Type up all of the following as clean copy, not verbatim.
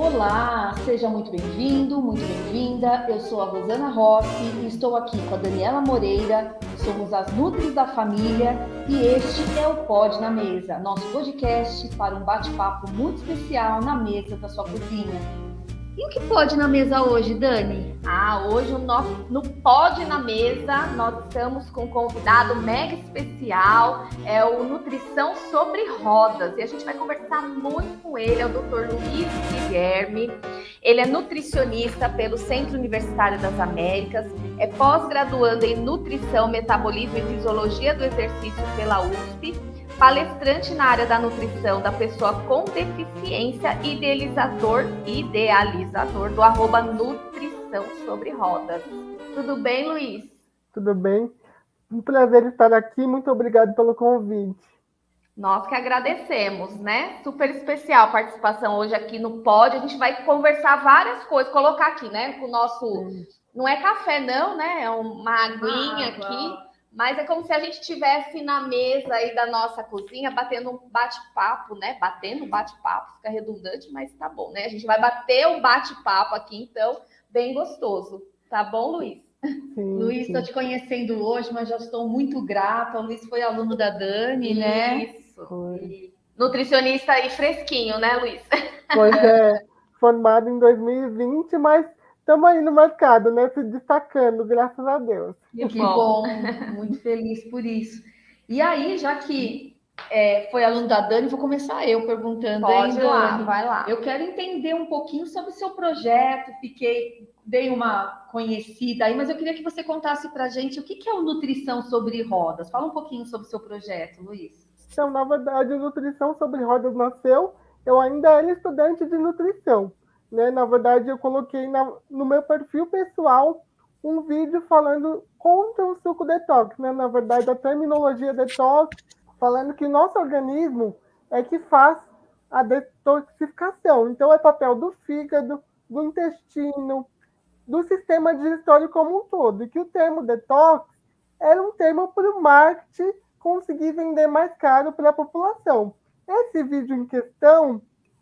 Olá, seja muito bem-vindo, muito bem-vinda. Eu sou a Rosana Rossi e estou aqui com a Daniela Moreira. Somos as Nutris da Família e este é o Pod na Mesa, nosso podcast para um bate-papo muito especial na mesa da sua cozinha. E o que pode na mesa hoje, Dani? Hoje no Pod na Mesa nós estamos com um convidado mega especial, é o Nutrição sobre Rodas, e a gente vai conversar muito com ele, é o Dr. Luiz Guilherme. Ele é nutricionista pelo Centro Universitário das Américas, é pós-graduando em Nutrição, Metabolismo e Fisiologia do Exercício pela USP, palestrante na área da nutrição da pessoa com deficiência, idealizador do @Nutrição sobre Rodas. Tudo bem, Luiz? Tudo bem? Um prazer estar aqui, muito obrigado pelo convite. Nós que agradecemos, né? Super especial a participação hoje aqui no Pod. A gente vai conversar várias coisas, colocar aqui, né? Com o nosso... Não é café não, né? É uma aguinha aqui. Mas é como se a gente estivesse na mesa aí da nossa cozinha, batendo um bate-papo, né? Batendo um bate-papo, fica redundante, mas tá bom, né? A gente vai bater um bate-papo aqui, então, bem gostoso. Tá bom, Luiz? Sim, Luiz, estou te conhecendo hoje, mas já estou muito grata. O Luiz foi aluno da Dani, né? Isso. Nutricionista aí fresquinho, né, Luiz? Pois é, formado em 2020, mas estamos aí no mercado, né? Se destacando, graças a Deus. Que bom, muito feliz por isso. E aí, já que foi aluno da Dani, vou começar eu perguntando. Pode lá, Dani? vai lá. Eu quero entender um pouquinho sobre o seu projeto, dei uma conhecida aí, mas eu queria que você contasse para a gente o que é o Nutrição sobre Rodas. Fala um pouquinho sobre o seu projeto, Luiz. Então, na verdade, a Nutrição sobre Rodas nasceu, eu ainda era estudante de nutrição, né? Na verdade, eu coloquei no meu perfil pessoal um vídeo falando contra o suco detox, né? Na verdade, a terminologia detox, falando que nosso organismo é que faz a detoxificação. Então, é papel do fígado, do intestino, do sistema digestório como um todo. E que o termo detox era um termo para o marketing conseguir vender mais caro para a população. Esse vídeo em questão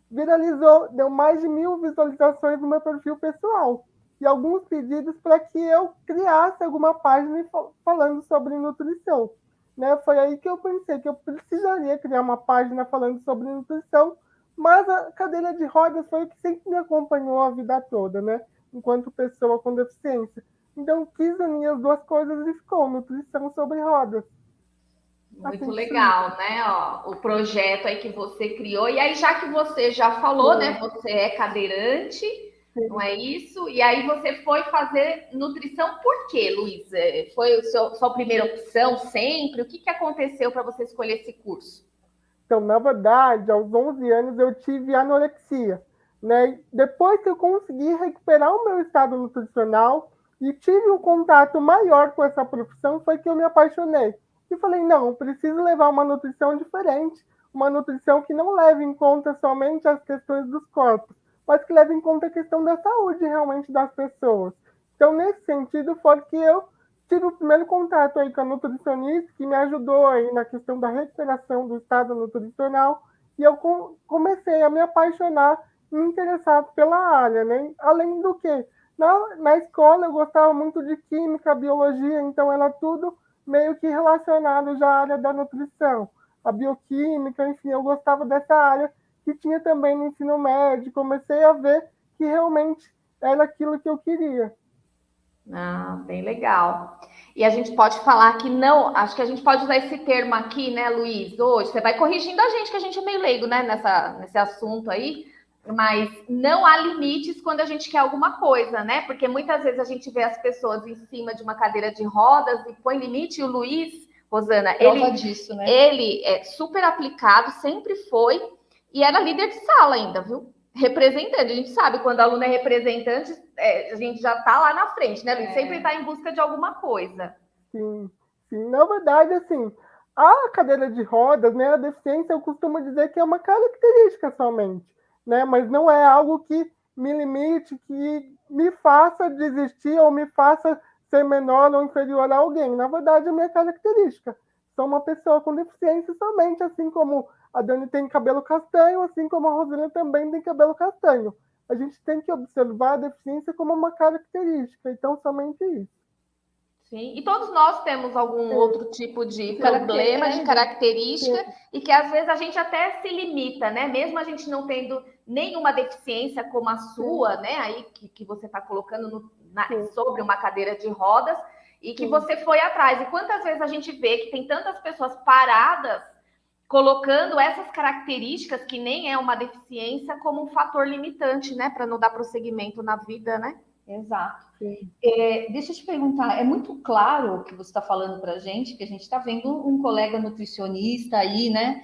viralizou, deu mais de 1.000 visualizações no meu perfil pessoal e alguns pedidos para que eu criasse alguma página falando sobre nutrição. Né? Foi aí que eu pensei que eu precisaria criar uma página falando sobre nutrição, mas a cadeira de rodas foi o que sempre me acompanhou a vida toda, né? Enquanto pessoa com deficiência. Então, quis unir as duas coisas e ficou Nutrição sobre Rodas. Muito legal, né? Ó, o projeto aí que você criou. E aí, já que você já falou, né? Você é cadeirante, não é isso? E aí você foi fazer nutrição por quê, Luiz? Foi sua primeira opção sempre? O que aconteceu para você escolher esse curso? Então, na verdade, aos 11 anos eu tive anorexia. Né? Depois que eu consegui recuperar o meu estado nutricional e tive um contato maior com essa profissão, foi que eu me apaixonei. E falei, não, preciso levar uma nutrição diferente, uma nutrição que não leve em conta somente as questões dos corpos, mas que leve em conta a questão da saúde realmente das pessoas. Então, nesse sentido, foi que eu tive o primeiro contato aí com a nutricionista, que me ajudou aí na questão da recuperação do estado nutricional, e eu comecei a me apaixonar e me interessar pela área, né? Além do que, na escola eu gostava muito de química, biologia, então era tudo meio que relacionado já à área da nutrição, a bioquímica, enfim, eu gostava dessa área que tinha também no ensino médio, comecei a ver que realmente era aquilo que eu queria. Bem legal. E a gente pode falar que não, acho que a gente pode usar esse termo aqui, né, Luiz, hoje, você vai corrigindo a gente, que a gente é meio leigo, né, nesse assunto aí, mas não há limites quando a gente quer alguma coisa, né, porque muitas vezes a gente vê as pessoas em cima de uma cadeira de rodas e põe limite, e o Luiz, Rosana, disso, né? Ele é super aplicado, sempre foi, e era líder de sala ainda, viu? Representante, a gente sabe, quando o aluno é representante, a gente já está lá na frente, né, Luiz? Sempre está em busca de alguma coisa. Sim, sim. Na verdade, assim, a cadeira de rodas, né, a deficiência, eu costumo dizer que é uma característica somente, né, mas não é algo que me limite, que me faça desistir ou me faça ser menor ou inferior a alguém. Na verdade, é minha característica. Sou uma pessoa com deficiência somente, assim como a Dani tem cabelo castanho, assim como a Rosana também tem cabelo castanho. a gente tem que observar a deficiência como uma característica, então somente isso. Sim, e todos nós temos algum outro tipo de problema, de característica, e que às vezes a gente até se limita, né? Mesmo a gente não tendo nenhuma deficiência como a sua, né? Aí que você está colocando sobre uma cadeira de rodas, e que você foi atrás. E quantas vezes a gente vê que tem tantas pessoas paradas colocando essas características, que nem é uma deficiência, como um fator limitante, né? Para não dar prosseguimento na vida, né? Exato. Deixa eu te perguntar, é muito claro o que você está falando para a gente, que a gente está vendo um colega nutricionista aí, né,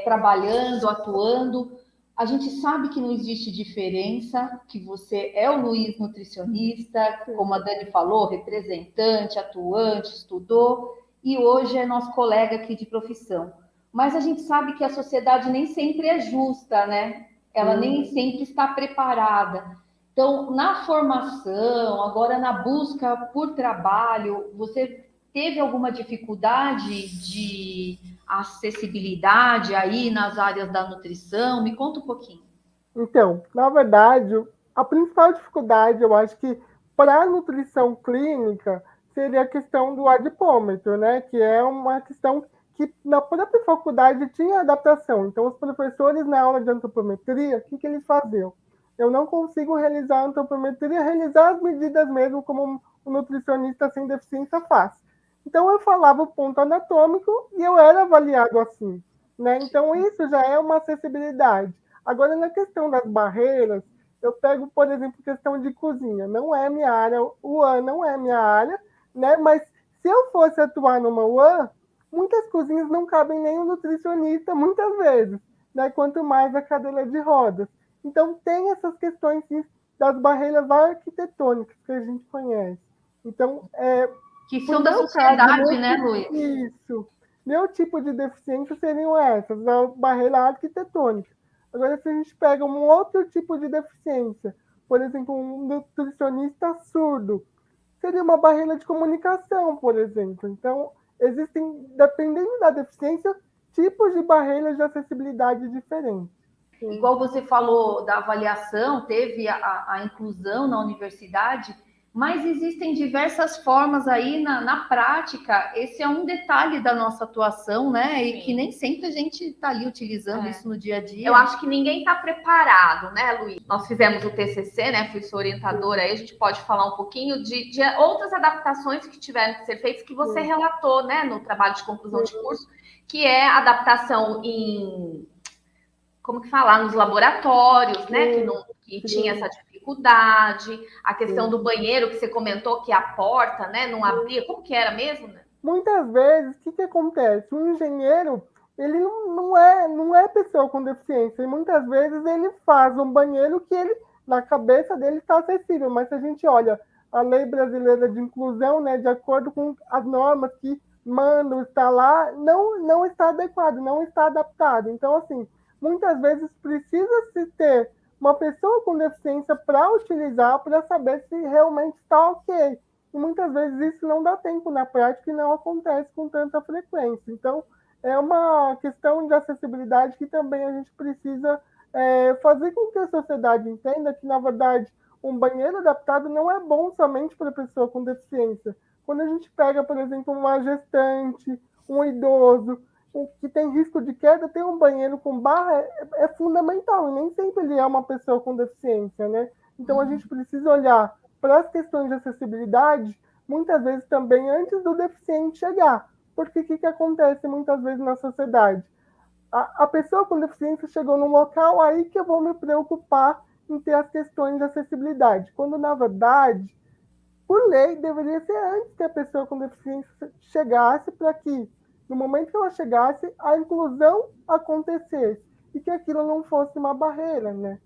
trabalhando, atuando. A gente sabe que não existe diferença, que você é o Luiz nutricionista, como a Dani falou, representante, atuante, estudou, e hoje é nosso colega aqui de profissão. Mas a gente sabe que a sociedade nem sempre é justa, né? Ela nem sempre está preparada. Então, na formação, agora na busca por trabalho, você teve alguma dificuldade de acessibilidade aí nas áreas da nutrição? Me conta um pouquinho. Então, na verdade, a principal dificuldade, eu acho que para a nutrição clínica, seria a questão do adipômetro, né? Que é uma questão que na própria faculdade tinha adaptação. Então, os professores na aula de antropometria, o que eles faziam? Eu não consigo realizar a antropometria, realizar as medidas mesmo como um nutricionista sem deficiência faz. Então, eu falava o ponto anatômico e eu era avaliado assim, né? Então, isso já é uma acessibilidade. Agora, na questão das barreiras, eu pego, por exemplo, questão de cozinha. Não é minha área, o UAN não é minha área, né? Mas se eu fosse atuar numa UAN, muitas cozinhas não cabem nem o nutricionista, muitas vezes, né? Quanto mais a cadeira de rodas. Então, tem essas questões das barreiras arquitetônicas que a gente conhece. Então, que são da sociedade, né, Luiz? Isso. Meu tipo de deficiência seriam essas, a barreira arquitetônica. Agora, se a gente pega um outro tipo de deficiência, por exemplo, um nutricionista surdo, seria uma barreira de comunicação, por exemplo. Então, existem, dependendo da deficiência, tipos de barreiras de acessibilidade diferentes. Igual você falou da avaliação, teve a inclusão na universidade, mas existem diversas formas aí na prática. Esse é um detalhe da nossa atuação, né? E que nem sempre a gente está ali utilizando isso no dia a dia. Eu acho que ninguém está preparado, né, Luiz? Nós fizemos o TCC, né? Fui sua orientadora, aí a gente pode falar um pouquinho de outras adaptações que tiveram que ser feitas, que você relatou, né, no trabalho de conclusão de curso, que é adaptação em... como que falar, nos laboratórios, né, que tinha essa dificuldade, a questão do banheiro que você comentou que a porta, né, não abria, como que era mesmo? Né? Muitas vezes, o que acontece? O engenheiro, ele não é pessoa com deficiência, e muitas vezes ele faz um banheiro que ele, na cabeça dele está acessível, mas se a gente olha a Lei Brasileira de Inclusão, né, de acordo com as normas que mandam estar lá, não está adequado, não está adaptado. Então, assim, muitas vezes precisa-se ter uma pessoa com deficiência para utilizar, para saber se realmente está ok. E muitas vezes isso não dá tempo na prática e não acontece com tanta frequência. Então, é uma questão de acessibilidade que também a gente precisa fazer com que a sociedade entenda que, na verdade, um banheiro adaptado não é bom somente para a pessoa com deficiência. Quando a gente pega, por exemplo, uma gestante, um idoso, que tem risco de queda, ter um banheiro com barra é fundamental, e nem sempre ele é uma pessoa com deficiência, né? Então, a gente precisa olhar para as questões de acessibilidade, muitas vezes também antes do deficiente chegar. Porque o que acontece muitas vezes na sociedade? A pessoa com deficiência chegou num local, aí que eu vou me preocupar em ter as questões de acessibilidade. Quando, na verdade, por lei, deveria ser antes que a pessoa com deficiência chegasse, para que, no momento que ela chegasse, a inclusão acontecesse e que aquilo não fosse uma barreira, né?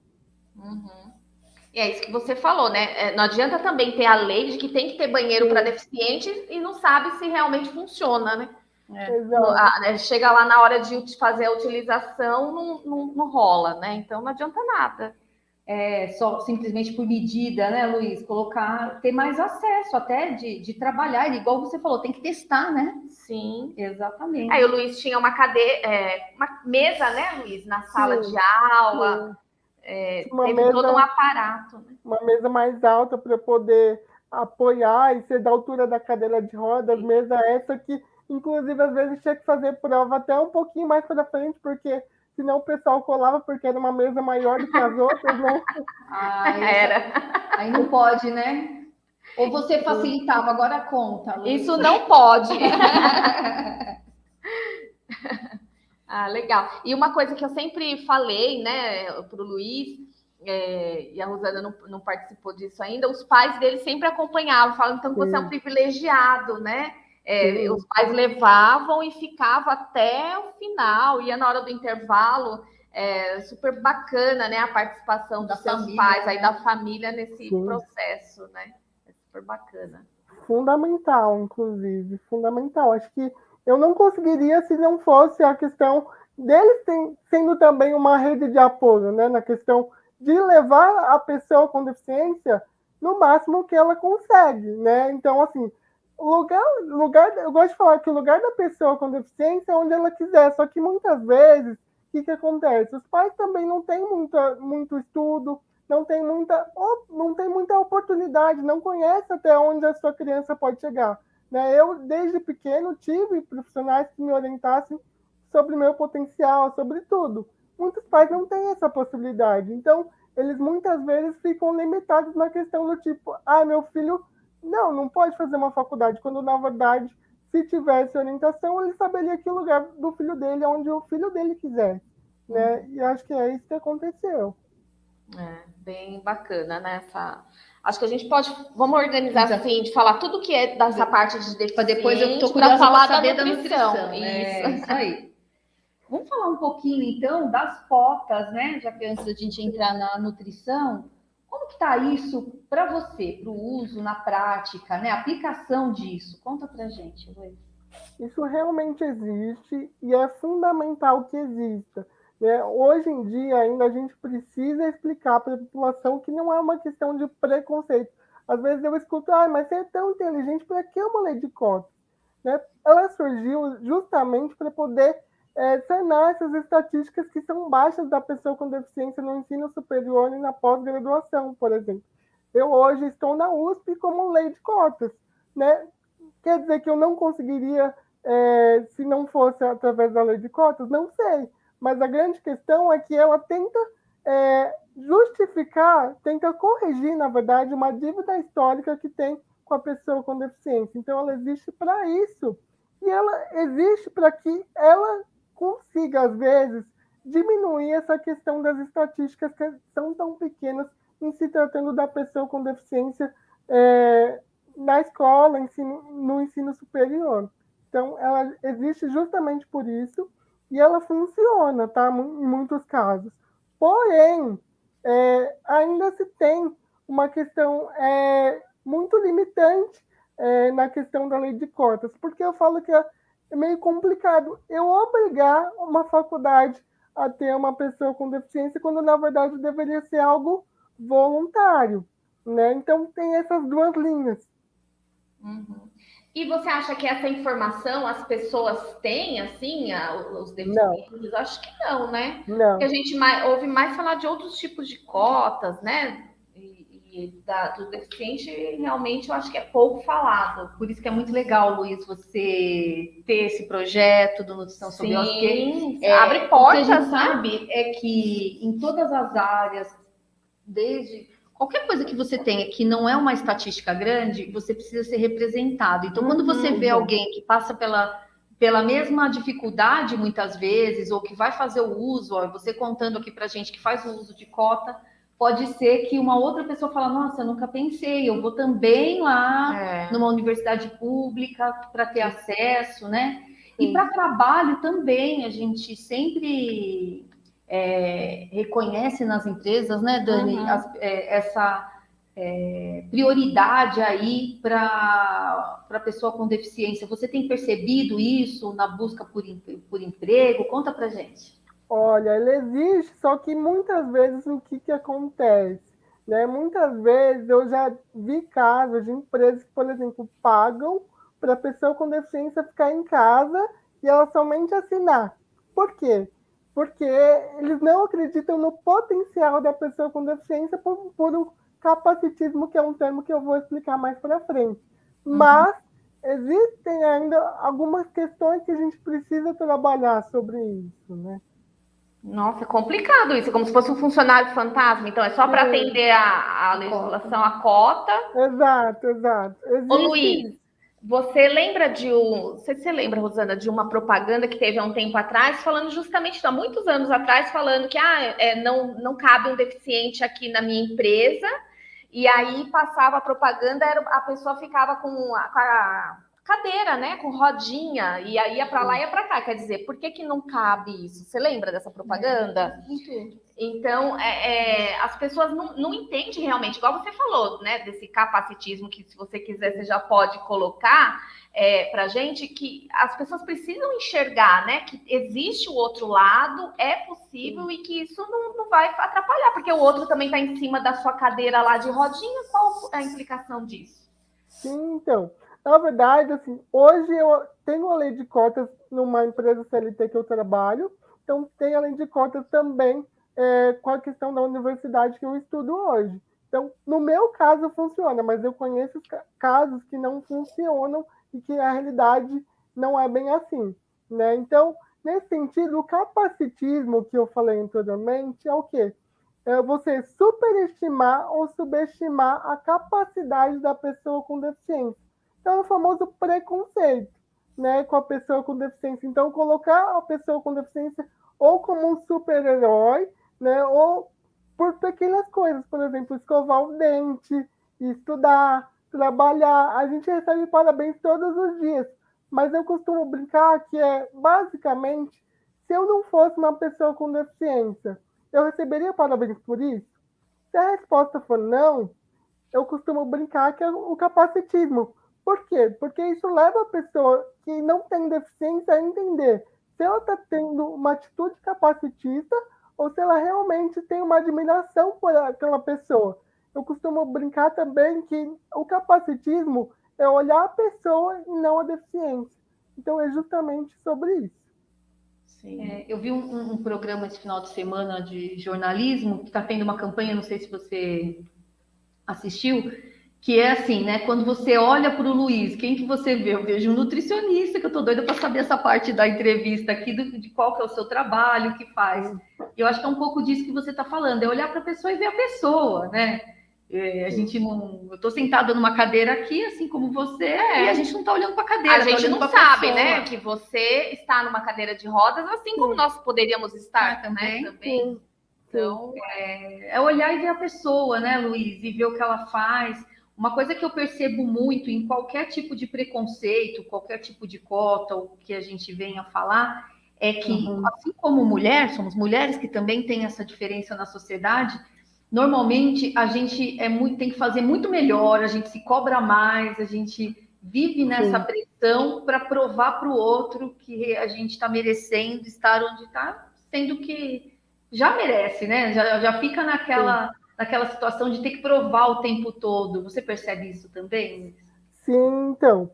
E é isso que você falou, né? Não adianta também ter a lei de que tem que ter banheiro para deficiente e não sabe se realmente funciona, né? Chega lá na hora de fazer a utilização, não rola, né? Então não adianta nada. Só simplesmente por medida, né, Luiz? Ter mais acesso até de trabalhar, igual você falou, tem que testar, né? Sim. Exatamente. Aí o Luiz tinha uma cadeira, uma mesa, né, Luiz, na sala de aula. teve todo um aparato. Né? Uma mesa mais alta para poder apoiar e ser da altura da cadeira de rodas, mesa essa que, inclusive, às vezes tinha que fazer prova até um pouquinho mais para frente, porque senão o pessoal colava, porque era uma mesa maior do que as outras, né? Era. Aí não pode, né? Ou você facilitava, agora conta. Luiz. Isso não pode. Legal. E uma coisa que eu sempre falei, né, para o Luiz, e a Rosana não participou disso ainda, os pais dele sempre acompanhavam, falando, então você é um privilegiado, né? Os pais levavam e ficava até o final, ia na hora do intervalo, super bacana, né? A participação dos seus pais, aí da família nesse processo, né? É super bacana. Fundamental, inclusive, fundamental. Acho que eu não conseguiria se não fosse a questão deles sendo também uma rede de apoio, né? Na questão de levar a pessoa com deficiência no máximo que ela consegue, né? Então, assim, eu gosto de falar que o lugar da pessoa com deficiência é onde ela quiser, só que muitas vezes, o que acontece? Os pais também não têm muito estudo, não tem muita oportunidade, não conhece até onde a sua criança pode chegar. Né? Eu, desde pequeno, tive profissionais que me orientassem sobre meu potencial, sobre tudo. Muitos pais não têm essa possibilidade, então eles muitas vezes ficam limitados na questão do tipo, meu filho não pode fazer uma faculdade, quando na verdade, se tivesse orientação, ele saberia que o lugar do filho dele é onde o filho dele quiser. Né? E acho que é isso que aconteceu. Bem bacana, né? Acho que a gente vamos organizar assim, de falar tudo que é dessa parte de deficiência, depois eu tô curiosa para falar pra saber da nutrição. Isso aí. Vamos falar um pouquinho, então, das cotas, né? Já que antes da gente entrar na nutrição, como que está isso para você, para o uso na prática, né? A aplicação disso? Conta pra gente, Luiz. Isso realmente existe e é fundamental que exista. Né? Hoje em dia, ainda a gente precisa explicar para a população que não é uma questão de preconceito. Às vezes eu escuto, mas você é tão inteligente, para que uma lei de cotas? Né? Ela surgiu justamente para poder sanar essas estatísticas que são baixas da pessoa com deficiência no ensino superior e na pós-graduação, por exemplo. Eu hoje estou na USP como lei de cotas. Né? Quer dizer que eu não conseguiria, se não fosse através da lei de cotas? Não sei. Mas a grande questão é que ela tenta justificar, tenta corrigir, na verdade, uma dívida histórica que tem com a pessoa com deficiência. Então, ela existe para isso. E ela existe para que ela consiga, às vezes, diminuir essa questão das estatísticas que são tão pequenas em se tratando da pessoa com deficiência na escola, no ensino superior. Então, ela existe justamente por isso e ela funciona, tá? Em muitos casos. Porém, ainda se tem uma questão muito limitante na questão da lei de cotas, porque eu falo que é meio complicado eu obrigar uma faculdade a ter uma pessoa com deficiência, quando, na verdade, deveria ser algo voluntário. Né? Então, tem essas duas linhas. Uhum. E você acha que essa informação as pessoas têm, assim, os deficientes? Acho que não, né? Não. Porque a gente ouve mais falar de outros tipos de cotas, né? Do deficiente, realmente, eu acho que é pouco falado. Por isso que é muito legal, Luiz, você ter esse projeto do Nutrição sobre Osso, porque abre portas, o que a gente sabe é que em todas as áreas, desde qualquer coisa que você tenha que não é uma estatística grande, você precisa ser representado. Então, quando você vê alguém que passa pela mesma dificuldade, muitas vezes, ou que vai fazer o uso, você contando aqui pra gente que faz o uso de cota, pode ser que uma outra pessoa fala, nossa, eu nunca pensei, eu vou também lá numa universidade pública para ter acesso, né? Sim. E para trabalho também, a gente sempre reconhece nas empresas, né, Dani, essa prioridade aí para a pessoa com deficiência. Você tem percebido isso na busca por emprego? Conta pra gente. Olha, ele existe, só que muitas vezes o que acontece? Né? Muitas vezes eu já vi casos de empresas que, por exemplo, pagam para a pessoa com deficiência ficar em casa e ela somente assinar. Por quê? porque eles não acreditam no potencial da pessoa com deficiência por um capacitismo, que é um termo que eu vou explicar mais para frente. Mas existem ainda algumas questões que a gente precisa trabalhar sobre isso, né? Nossa, é complicado isso, como se fosse um funcionário fantasma, então é só para atender a legislação, a cota. Exato. Ô, Luiz, você lembra não sei se você lembra, Rosana, de uma propaganda que teve há um tempo atrás, falando justamente, há muitos anos atrás, falando que não cabe um deficiente aqui na minha empresa, e aí passava a propaganda, a pessoa ficava com a cadeira, né, com rodinha, e aí ia para lá e ia para cá. Quer dizer, por que não cabe isso? Você lembra dessa propaganda? Então, as pessoas não entendem realmente, igual você falou, né, desse capacitismo, que se você quiser, você já pode colocar para a gente, que as pessoas precisam enxergar, né, que existe o outro lado, é possível, e que isso não vai atrapalhar, porque o outro também está em cima da sua cadeira lá de rodinha. Qual é a implicação disso? Sim, então, na verdade, assim, hoje eu tenho uma lei de cotas numa empresa CLT que eu trabalho, então tem a lei de cotas também com a questão da universidade que eu estudo hoje. Então, no meu caso funciona, mas eu conheço casos que não funcionam e que a realidade não é bem assim, né? Então, nesse sentido, o capacitismo que eu falei anteriormente é o quê? É você superestimar ou subestimar a capacidade da pessoa com deficiência. Então, é o famoso preconceito, né, com a pessoa com deficiência. Então, colocar a pessoa com deficiência ou como um super-herói, né, ou por pequenas coisas, por exemplo, escovar o dente, estudar, trabalhar. A gente recebe parabéns todos os dias, mas eu costumo brincar que basicamente, se eu não fosse uma pessoa com deficiência, eu receberia parabéns por isso? Se a resposta for não, eu costumo brincar que é o capacitismo. Por quê? Porque isso leva a pessoa que não tem deficiência a entender se ela está tendo uma atitude capacitista ou se ela realmente tem uma admiração por aquela pessoa. Eu costumo brincar também que o capacitismo é olhar a pessoa e não a deficiência. Então, é justamente sobre isso. Eu vi um programa esse final de semana de jornalismo, que está tendo uma campanha, não sei se você assistiu, que é assim, né? Quando você olha para o Luiz, quem que você vê? Eu vejo um nutricionista, que eu tô doida para saber essa parte da entrevista aqui, de qual que é o seu trabalho, o que faz. Eu acho que é um pouco disso que você está falando, é olhar para a pessoa e ver a pessoa, né? A gente não. Eu estou sentada numa cadeira aqui, assim como você, e a gente não está olhando para a cadeira. A gente não sabe, né? Que você está numa cadeira de rodas, assim como nós poderíamos estar também. Sim. Então, é olhar e ver a pessoa, né, Luiz? E ver o que ela faz. Uma coisa que eu percebo muito em qualquer tipo de preconceito, qualquer tipo de cota, ou que a gente venha falar, é que, assim como mulher, somos mulheres que também têm essa diferença na sociedade. Normalmente a gente tem que fazer muito melhor, a gente se cobra mais, a gente vive nessa pressão para provar para o outro que a gente está merecendo estar onde está, sendo que já merece, né? Já fica naquela situação de ter que provar o tempo todo. Você percebe isso também? Sim, então.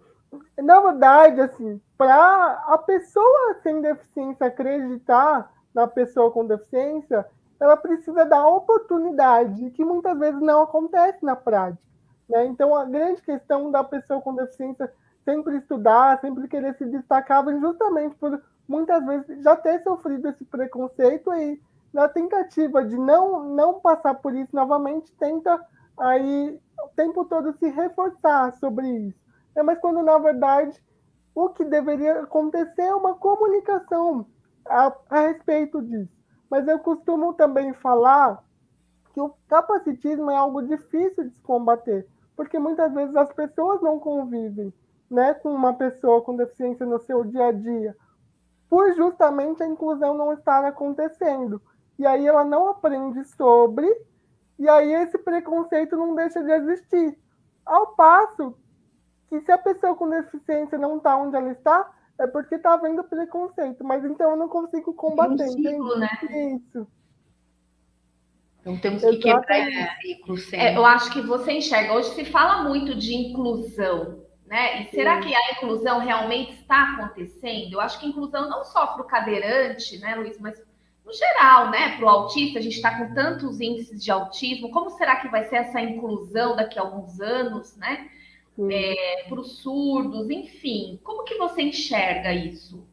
Na verdade, assim, para a pessoa sem deficiência acreditar na pessoa com deficiência, ela precisa dar oportunidade, que muitas vezes não acontece na prática, né? Então, a grande questão da pessoa com deficiência sempre estudar, sempre querer se destacar, vem justamente por muitas vezes já ter sofrido esse preconceito e na tentativa de não passar por isso novamente, tenta aí o tempo todo se reforçar sobre isso. Mas quando, na verdade, o que deveria acontecer é uma comunicação a respeito disso. Mas eu costumo também falar que o capacitismo é algo difícil de se combater, porque muitas vezes as pessoas não convivem, né, com uma pessoa com deficiência no seu dia a dia, por justamente a inclusão não estar acontecendo. E aí ela não aprende sobre, e aí esse preconceito não deixa de existir. Ao passo que se a pessoa com deficiência não está onde ela está, é porque está havendo preconceito, mas então eu não consigo combater. Um ciclo, né? Isso. Então temos que quebrar esse ciclo sempre. Eu acho que você enxerga. Hoje se fala muito de inclusão, né? E será que a inclusão realmente está acontecendo? Eu acho que a inclusão não só para o cadeirante, né, Luiz, mas no geral, né, para o autista, a gente está com tantos índices de autismo, como será que vai ser essa inclusão daqui a alguns anos, né? Para os surdos, enfim, como que você enxerga isso?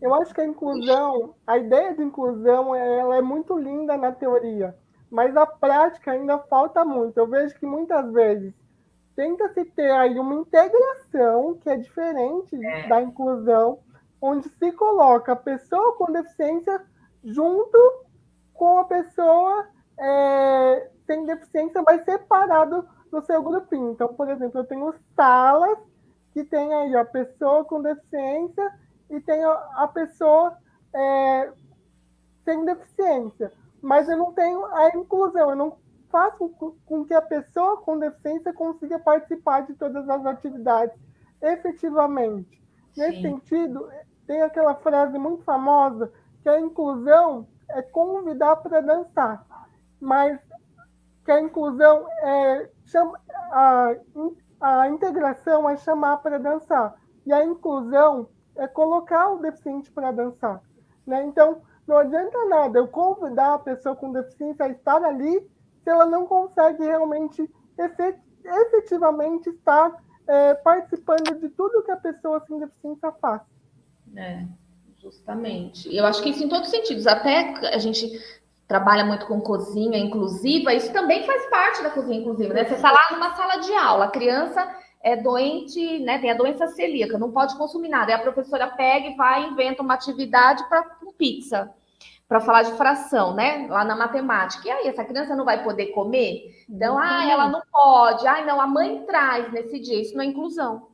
Eu acho que a inclusão, a ideia de inclusão, ela é muito linda na teoria, mas a prática ainda falta muito. Eu vejo que muitas vezes tenta-se ter aí uma integração que é diferente da inclusão, onde se coloca a pessoa com deficiência junto com a pessoa sem deficiência, mas separado no seu grupinho. Então, por exemplo, eu tenho salas que tem aí a pessoa com deficiência e tem a pessoa sem deficiência. Mas eu não tenho a inclusão, eu não faço com que a pessoa com deficiência consiga participar de todas as atividades efetivamente. Sim. Nesse sentido, tem aquela frase muito famosa que a inclusão é convidar para dançar, mas que a inclusão a integração é chamar para dançar, e a inclusão é colocar o deficiente para dançar, né? Então, não adianta nada eu convidar a pessoa com deficiência a estar ali se ela não consegue realmente, efetivamente estar participando de tudo que a pessoa sem deficiência faz. Justamente. Eu acho que isso em todos os sentidos. Até a gente trabalha muito com cozinha inclusiva, isso também faz parte da cozinha inclusiva, né? Você está lá numa sala de aula, a criança é doente, né? Tem a doença celíaca, não pode consumir nada. Aí a professora pega e vai e inventa uma atividade para pizza, para falar de fração, né? Lá na matemática. E aí, essa criança não vai poder comer? Então, ela não pode. Não, a mãe traz nesse dia. Isso não é inclusão.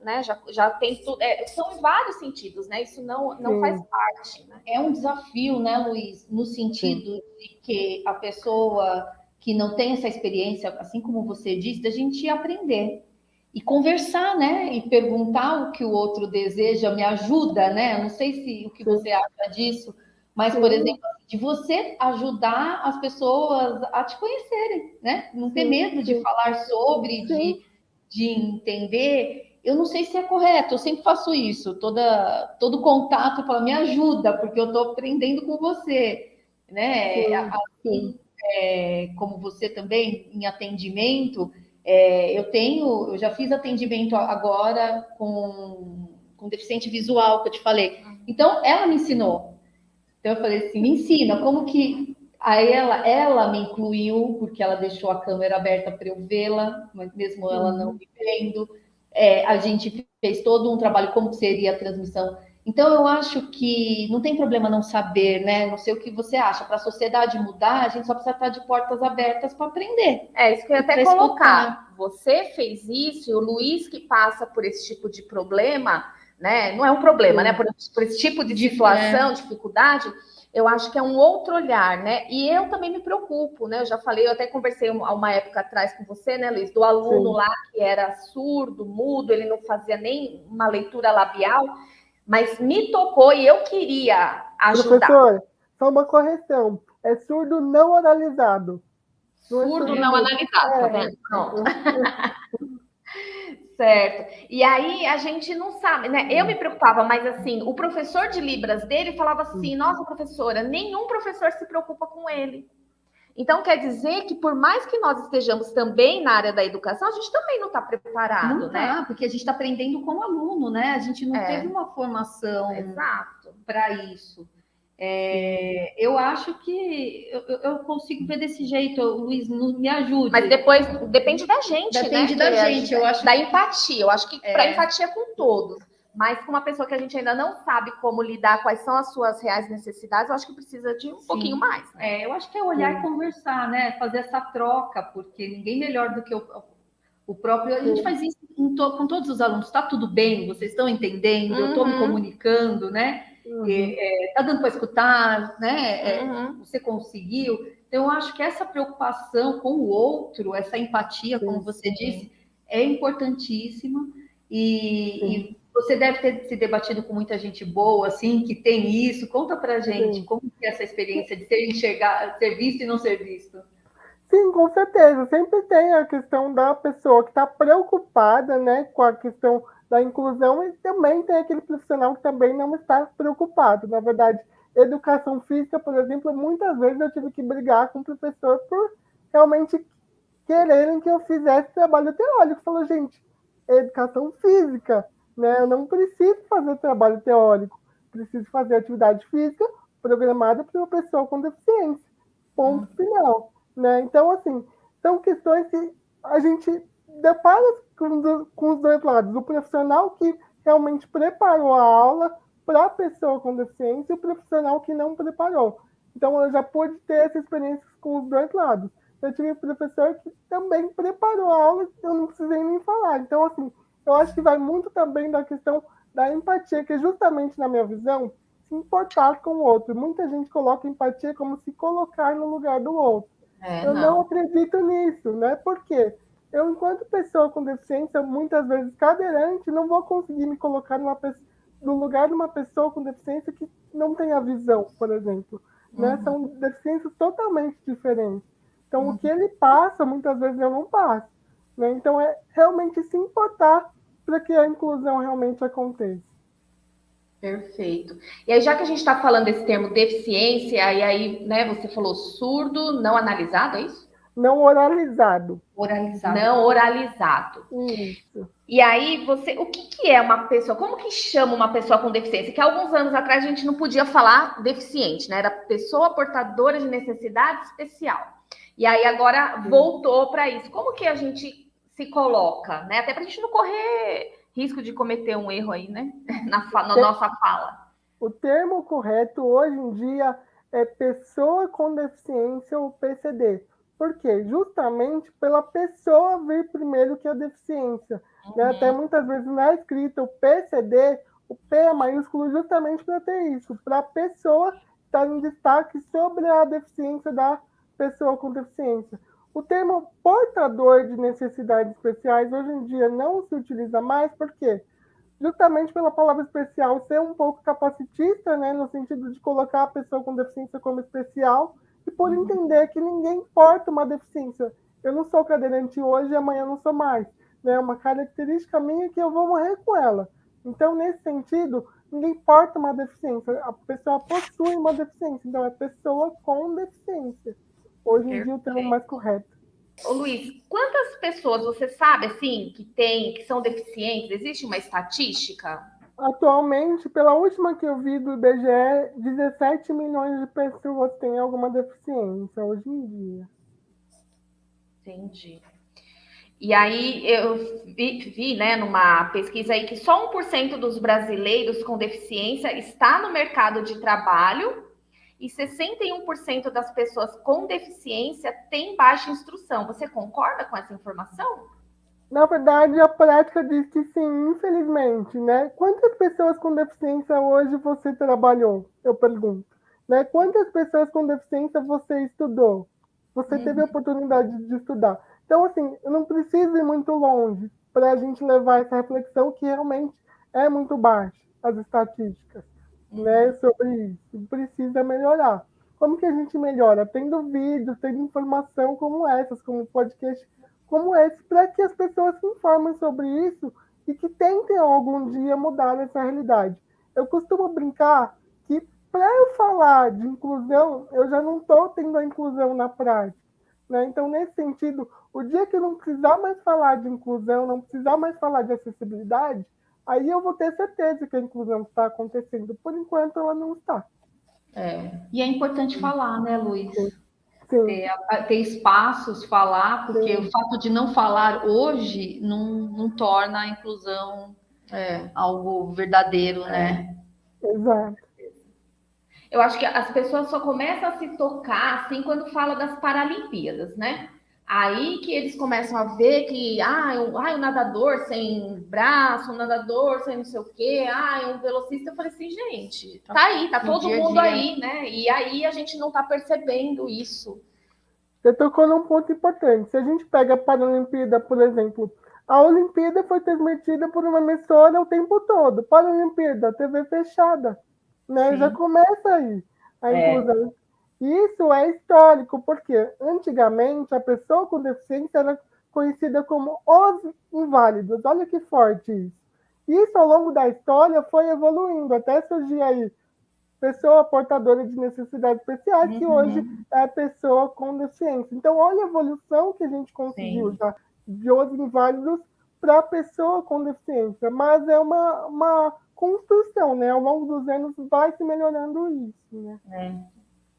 Né? Já tem tudo. São em vários sentidos, né? Isso não faz parte. Né? É um desafio, né, Luiz? No sentido de que a pessoa que não tem essa experiência, assim como você disse, da gente aprender e conversar, né? E perguntar o que o outro deseja, me ajuda, né? Eu não sei o que você acha disso, mas, por exemplo, de você ajudar as pessoas a te conhecerem, né? Não ter medo de falar sobre, de entender. Eu não sei se é correto, eu sempre faço isso, todo contato, eu falo, me ajuda, porque eu estou aprendendo com você, né? Assim, como você também, em atendimento, eu já fiz atendimento agora com deficiente visual, que eu te falei. Então, ela me ensinou. Então, eu falei assim, me ensina, como que... Aí ela me incluiu, porque ela deixou a câmera aberta para eu vê-la, mas mesmo ela não me vendo. A gente fez todo um trabalho, como seria a transmissão. Então, eu acho que não tem problema não saber, né? Não sei o que você acha. Para a sociedade mudar, a gente só precisa estar de portas abertas para aprender. Isso que eu ia até colocar. Você fez isso, e o Luiz, que passa por esse tipo de problema, né? Não é um problema, né? Por esse tipo de situação, dificuldade, eu acho que é um outro olhar, né? E eu também me preocupo, né? Eu já falei, eu até conversei uma época atrás com você, né, Luiz, do aluno lá que era surdo, mudo, ele não fazia nem uma leitura labial, mas me tocou e eu queria ajudar. Professor, só uma correção. É surdo não oralizado. Surdo não analisado, tá vendo? Pronto. Certo. E aí a gente não sabe, né? Eu me preocupava, mas assim, o professor de Libras dele falava assim: nossa, professora, nenhum professor se preocupa com ele. Então, quer dizer que por mais que nós estejamos também na área da educação, a gente também não está preparado, não né? Porque a gente está aprendendo como aluno, né? A gente não teve uma formação para isso. Eu acho que eu consigo ver desse jeito, Luiz, me ajude. Mas depois depende da gente, depende da gente, eu acho. Da empatia, eu acho que para empatia com todos. Mas com uma pessoa que a gente ainda não sabe como lidar, quais são as suas reais necessidades, eu acho que precisa de um pouquinho mais. Né? Eu acho que é olhar e conversar, né? Fazer essa troca, porque ninguém melhor do que o próprio... A gente faz isso com todos os alunos. Está tudo bem? Vocês estão entendendo? Eu estou me comunicando, né? Está dando para escutar, né? Você conseguiu. Então, eu acho que essa preocupação com o outro, essa empatia, como você disse, é importantíssima. E você deve ter se debatido com muita gente boa, assim, que tem isso. Conta pra gente como que é essa experiência de ser visto e não ser visto. Sim, com certeza. Sempre tem a questão da pessoa que está preocupada, né, com a questão da inclusão, e também tem aquele profissional que também não está preocupado. Na verdade, Educação física, por exemplo, muitas vezes eu tive que brigar com o professor por realmente quererem que eu fizesse trabalho teórico. Falou, gente, é educação física, né? Eu não preciso fazer trabalho teórico, preciso fazer atividade física programada para uma pessoa com deficiência. Ponto final, né? Então, assim, são questões que a gente depara com os dois lados. O profissional que realmente preparou a aula para a pessoa com deficiência e o profissional que não preparou. Então, eu já pude ter essa experiência com os dois lados. Eu tive um professor que também preparou a aula, eu não precisei nem falar. Então, assim, eu acho que vai muito também da questão da empatia, que justamente na minha visão, se importar com o outro. Muita gente coloca empatia como se colocar no lugar do outro. Eu não acredito nisso, né? Por quê? Eu, enquanto pessoa com deficiência, muitas vezes cadeirante, não vou conseguir me colocar no lugar de uma pessoa com deficiência que não tem a visão, por exemplo. Né? São deficiências totalmente diferentes. Então, o que ele passa, muitas vezes eu não passo. Né? Então, é realmente se importar para que a inclusão realmente aconteça. Perfeito. E aí, já que a gente está falando desse termo deficiência, e aí, né, você falou surdo, não analisado, é isso? Não oralizado. Oralizado. Não oralizado. Isso. E aí, o que é uma pessoa? Como que chama uma pessoa com deficiência? Que há alguns anos atrás a gente não podia falar deficiente, né? Era pessoa portadora de necessidade especial. E aí agora voltou para isso. Como que a gente se coloca, né? Até para a gente não correr risco de cometer um erro aí, né? Na nossa fala. O termo correto hoje em dia é pessoa com deficiência ou PCD. Por quê? Justamente pela pessoa vir primeiro que a deficiência. Né? Até muitas vezes na escrita, o PCD, o P é maiúsculo justamente para ter isso, para a pessoa estar em destaque sobre a deficiência da pessoa com deficiência. O termo portador de necessidades especiais hoje em dia não se utiliza mais, por quê? Justamente pela palavra especial ser um pouco capacitista, né, no sentido de colocar a pessoa com deficiência como especial, e por entender que ninguém porta uma deficiência. Eu não sou cadeirante hoje e amanhã não sou mais. Né? É uma característica minha que eu vou morrer com ela. Então, nesse sentido, ninguém porta uma deficiência. A pessoa possui uma deficiência. Então, é pessoa com deficiência. Hoje em dia, o termo mais correto. Ô, Luiz, quantas pessoas você sabe, assim, que são deficientes? Existe uma estatística? Atualmente, pela última que eu vi do IBGE, 17 milhões de pessoas têm alguma deficiência hoje em dia. Entendi. E aí eu vi, né, numa pesquisa aí que só 1% dos brasileiros com deficiência está no mercado de trabalho e 61% das pessoas com deficiência têm baixa instrução. Você concorda com essa informação? Na verdade, a prática diz que sim, infelizmente, né? Quantas pessoas com deficiência hoje você trabalhou? Eu pergunto. Né? Quantas pessoas com deficiência você estudou? Você teve a oportunidade de estudar? Então, assim, eu não preciso ir muito longe para a gente levar essa reflexão que realmente é muito baixa, as estatísticas, né, sobre isso. Precisa melhorar. Como que a gente melhora? Tendo vídeos, tendo informação como essas, como podcast como esse, para que as pessoas se informem sobre isso e que tentem algum dia mudar essa realidade. Eu costumo brincar que para eu falar de inclusão, eu já não estou tendo a inclusão na prática. Né? Então, nesse sentido, o dia que eu não precisar mais falar de inclusão, não precisar mais falar de acessibilidade, aí eu vou ter certeza que a inclusão está acontecendo. Por enquanto, ela não está. E é importante falar, né, Luiz? Sim. Ter espaços, falar, porque o fato de não falar hoje não torna a inclusão algo verdadeiro, né? Exato. Eu acho que as pessoas só começam a se tocar assim quando fala das Paralimpíadas, né? Aí que eles começam a ver que o nadador sem braço, um nadador sem não sei o quê, um velocista. Eu falei assim, gente, tá aí, tá todo mundo aí, né? E aí a gente não tá percebendo isso. Você tocou num ponto importante. Se a gente pega a Paralimpíada, por exemplo, a Olimpíada foi transmitida por uma emissora o tempo todo. Paralimpíada, TV fechada. Né? Já começa aí a inclusão. Isso é histórico, porque antigamente a pessoa com deficiência era conhecida como os inválidos. Olha que forte isso. Isso, ao longo da história, foi evoluindo, até surgir aí pessoa portadora de necessidades especiais, que hoje é a pessoa com deficiência. Então, olha a evolução que a gente conseguiu já de os inválidos para a pessoa com deficiência, mas é uma construção, né? Ao longo dos anos vai se melhorando isso, né?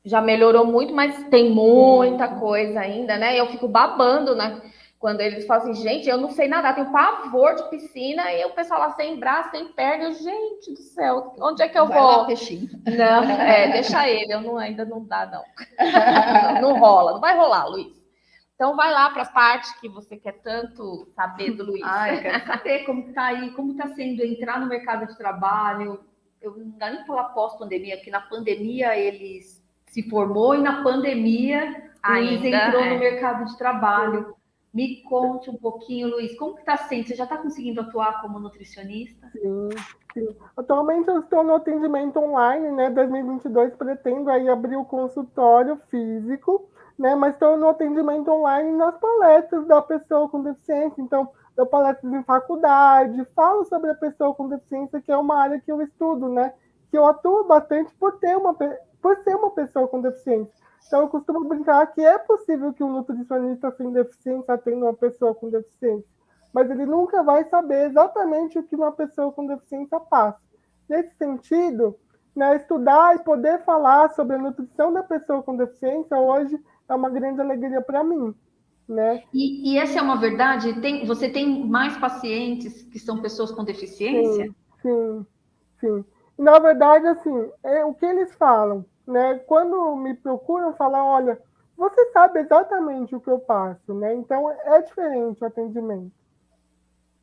Já melhorou muito, mas tem muita coisa ainda, né? Eu fico babando, né? Quando eles falam assim, gente, eu não sei nadar, tenho pavor de piscina, e o pessoal lá sem braço, sem perna, eu, gente do céu, onde é que eu Vai vou? lá, peixinho. Não, deixa ele, ainda não dá, não. Não rola, não vai rolar, Luiz. Então vai lá para a parte que você quer tanto saber do Luiz. Eu quero saber como está aí, como está sendo entrar no mercado de trabalho. Eu não dá nem falar pós-pandemia, porque na pandemia ele se formou e na pandemia Luiz entrou no mercado de trabalho. Me conte um pouquinho, Luiz, como que está sendo? Você já está conseguindo atuar como nutricionista? Sim. Atualmente eu estou no atendimento online, né? 2022 pretendo aí abrir o consultório físico, né? Mas estou no atendimento online nas palestras da pessoa com deficiência. Então, dou palestras em faculdade, falo sobre a pessoa com deficiência, que é uma área que eu estudo, né? Que eu atuo bastante por ser uma pessoa com deficiência. Então, eu costumo brincar que é possível que um nutricionista sem deficiência atenda uma pessoa com deficiência, mas ele nunca vai saber exatamente o que uma pessoa com deficiência passa. Nesse sentido, né, estudar e poder falar sobre a nutrição da pessoa com deficiência hoje é uma grande alegria para mim. Né? E essa é uma verdade? Você tem mais pacientes que são pessoas com deficiência? Sim. Na verdade, assim, o que eles falam, né? Quando me procuram falar, olha, você sabe exatamente o que eu passo, né? Então é diferente o atendimento.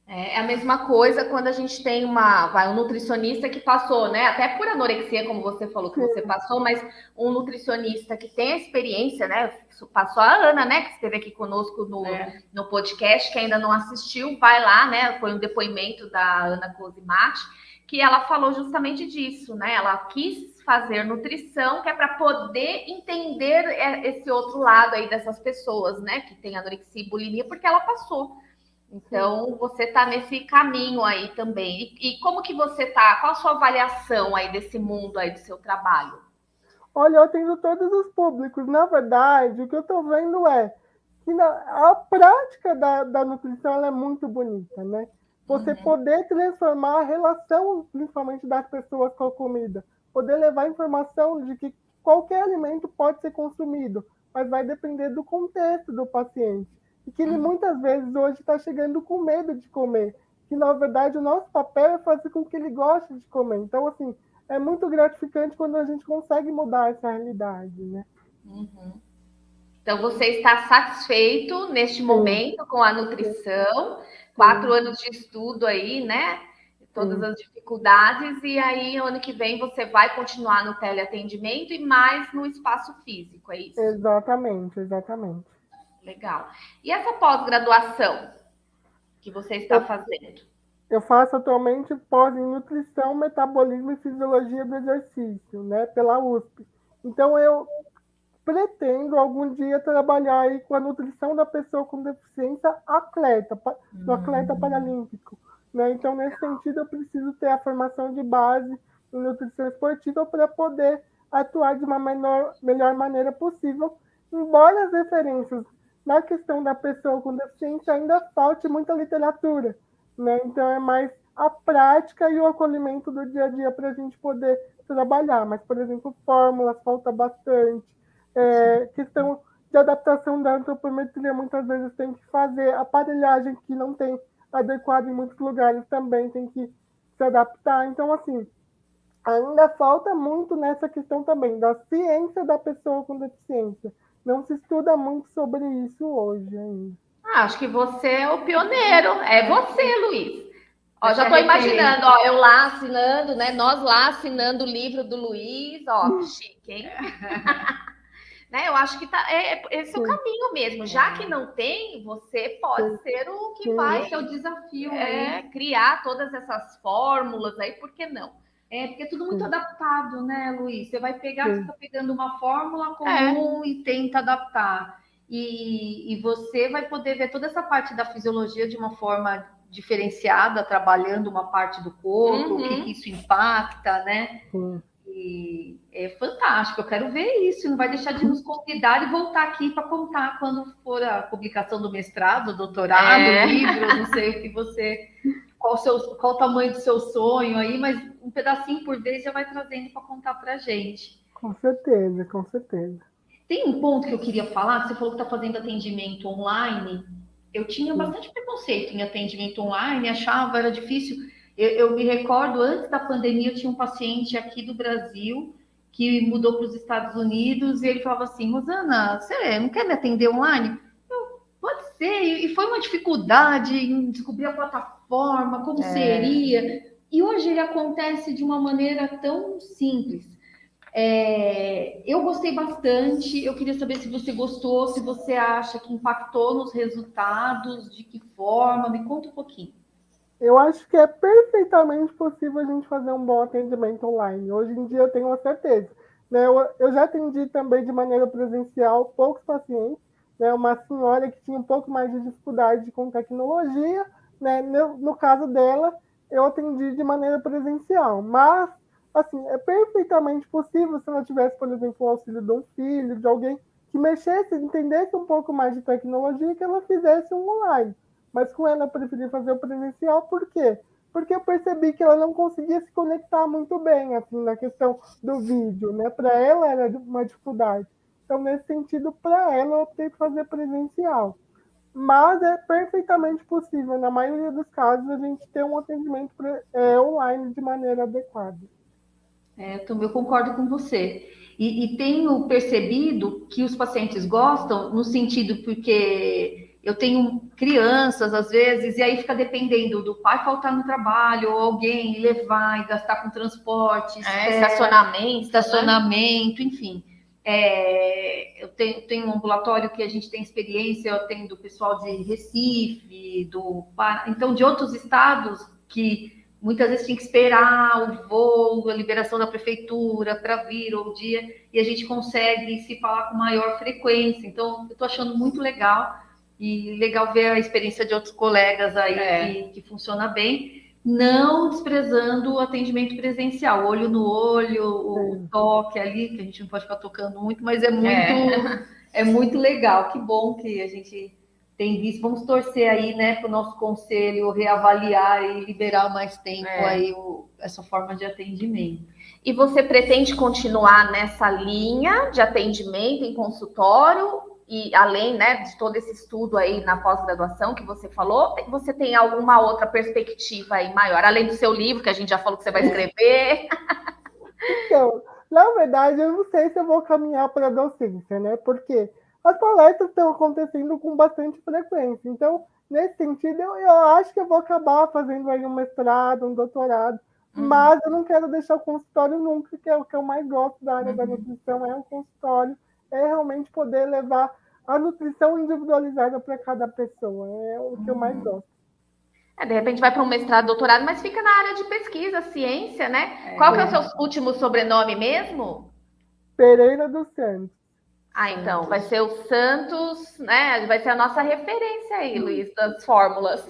É a mesma coisa quando a gente tem um nutricionista que passou, né? Até por anorexia, como você falou que você passou, mas um nutricionista que tem a experiência, né? Passou a Ana, né? Que esteve aqui conosco no podcast, que ainda não assistiu, vai lá, né? Foi um depoimento da Ana Cosimati, que ela falou justamente disso, né? Ela quis fazer nutrição, que é para poder entender esse outro lado aí dessas pessoas, né? Que tem anorexia e bulimia, porque ela passou. Então, você está nesse caminho aí também. E como que você está? Qual a sua avaliação aí desse mundo aí do seu trabalho? Olha, eu atendo todos os públicos. Na verdade, o que eu estou vendo é que a prática da nutrição ela é muito bonita, né? Você poder transformar a relação, principalmente das pessoas com a comida. Poder levar a informação de que qualquer alimento pode ser consumido, mas vai depender do contexto do paciente. E que ele muitas vezes hoje está chegando com medo de comer. Que, na verdade, o nosso papel é fazer com que ele goste de comer. Então, assim, é muito gratificante quando a gente consegue mudar essa realidade, né? Então, você está satisfeito neste momento com a nutrição? 4 anos de estudo aí, né? Todas as dificuldades. E aí, ano que vem, você vai continuar no teleatendimento e mais no espaço físico, é isso? Exatamente. Legal. E essa pós-graduação que você está fazendo? Eu faço atualmente pós em nutrição, metabolismo e fisiologia do exercício, né, pela USP. Então, eu pretendo algum dia trabalhar aí com a nutrição da pessoa com deficiência do atleta paralímpico. Né? Então, nesse sentido, eu preciso ter a formação de base em nutrição esportiva para poder atuar de uma melhor maneira possível, embora as referências na questão da pessoa com deficiência ainda falte muita literatura. Né? Então, é mais a prática e o acolhimento do dia a dia para a gente poder trabalhar. Mas, por exemplo, fórmulas falta bastante. Questão de adaptação da antropometria, muitas vezes tem que fazer. Aparelhagem que não tem adequado em muitos lugares também tem que se adaptar. Então, assim, ainda falta muito nessa questão também da ciência da pessoa com deficiência. Não se estuda muito sobre isso hoje ainda. Acho que você é o pioneiro. É você, Luiz. Ó, já estou imaginando, ó, eu lá assinando, né? Nós lá assinando o livro do Luiz, ó, que chique, hein? Né? Eu acho que esse é o caminho mesmo. Já que não tem, você pode ser o que vai. Esse é o desafio. Criar todas essas fórmulas aí, por que não? Porque é tudo muito adaptado, né, Luiz? Você vai pegar, você está pegando uma fórmula comum e tenta adaptar. E você vai poder ver toda essa parte da fisiologia de uma forma diferenciada, trabalhando uma parte do corpo, o que isso impacta, né? E é fantástico, eu quero ver isso, não vai deixar de nos convidar e voltar aqui para contar quando for a publicação do mestrado, doutorado, livro, não sei o que você, qual o tamanho do seu sonho aí, mas um pedacinho por vez já vai trazendo para contar para a gente. Com certeza, com certeza. Tem um ponto que eu queria falar, que você falou que está fazendo atendimento online. Eu tinha bastante preconceito em atendimento online, achava, era difícil. Eu me recordo, antes da pandemia, eu tinha um paciente aqui do Brasil que mudou para os Estados Unidos e ele falava assim, Rosana, você não quer me atender online? Pode ser, e foi uma dificuldade em descobrir a plataforma, como seria. E hoje ele acontece de uma maneira tão simples. Eu gostei bastante, eu queria saber se você gostou, se você acha que impactou nos resultados, de que forma, me conta um pouquinho. Eu acho que é perfeitamente possível a gente fazer um bom atendimento online. Hoje em dia eu tenho uma certeza. Né? Eu já atendi também de maneira presencial poucos pacientes, né? Uma senhora que tinha um pouco mais de dificuldade com tecnologia, né? No caso dela, eu atendi de maneira presencial, mas assim, é perfeitamente possível se ela tivesse, por exemplo, o auxílio de um filho, de alguém que mexesse, entendesse um pouco mais de tecnologia, que ela fizesse um online. Mas com ela eu preferi fazer o presencial, por quê? Porque eu percebi que ela não conseguia se conectar muito bem, assim, na questão do vídeo, né? Para ela era uma dificuldade. Então, nesse sentido, para ela, eu optei por fazer presencial. Mas é perfeitamente possível, na maioria dos casos, a gente ter um atendimento online de maneira adequada. Eu concordo com você. E tenho percebido que os pacientes gostam, no sentido porque eu tenho crianças, às vezes, e aí fica dependendo do pai faltar no trabalho, ou alguém levar e gastar com transporte, estacionamento, enfim. Eu tenho um ambulatório que a gente tem experiência, eu tenho do pessoal de Recife, então de outros estados que muitas vezes tem que esperar o voo, a liberação da prefeitura para vir ou o dia, e a gente consegue se falar com maior frequência. Então, eu estou achando muito legal, e legal ver a experiência de outros colegas aí que funciona bem, não desprezando o atendimento presencial, olho no olho, o toque ali, que a gente não pode ficar tocando muito, mas é muito legal. Que bom que a gente tem visto. Vamos torcer aí, né, para o nosso conselho reavaliar e liberar mais tempo aí essa forma de atendimento. E você pretende continuar nessa linha de atendimento em consultório? E além, né, de todo esse estudo aí na pós-graduação que você falou, você tem alguma outra perspectiva aí maior? Além do seu livro, que a gente já falou que você vai escrever. Então, na verdade, eu não sei se eu vou caminhar para a docência, né? Porque as palestras estão acontecendo com bastante frequência. Então, nesse sentido, eu acho que eu vou acabar fazendo aí um mestrado, um doutorado, mas eu não quero deixar o consultório nunca, que é o que eu mais gosto da área da nutrição, é um consultório, é realmente poder levar a nutrição individualizada para cada pessoa, é o que eu mais gosto. De repente vai para um mestrado, doutorado, mas fica na área de pesquisa, ciência, né? Qual que é o seu último sobrenome mesmo? Pereira dos Santos. Então, vai ser o Santos, né? Vai ser a nossa referência aí, Luiz, das fórmulas.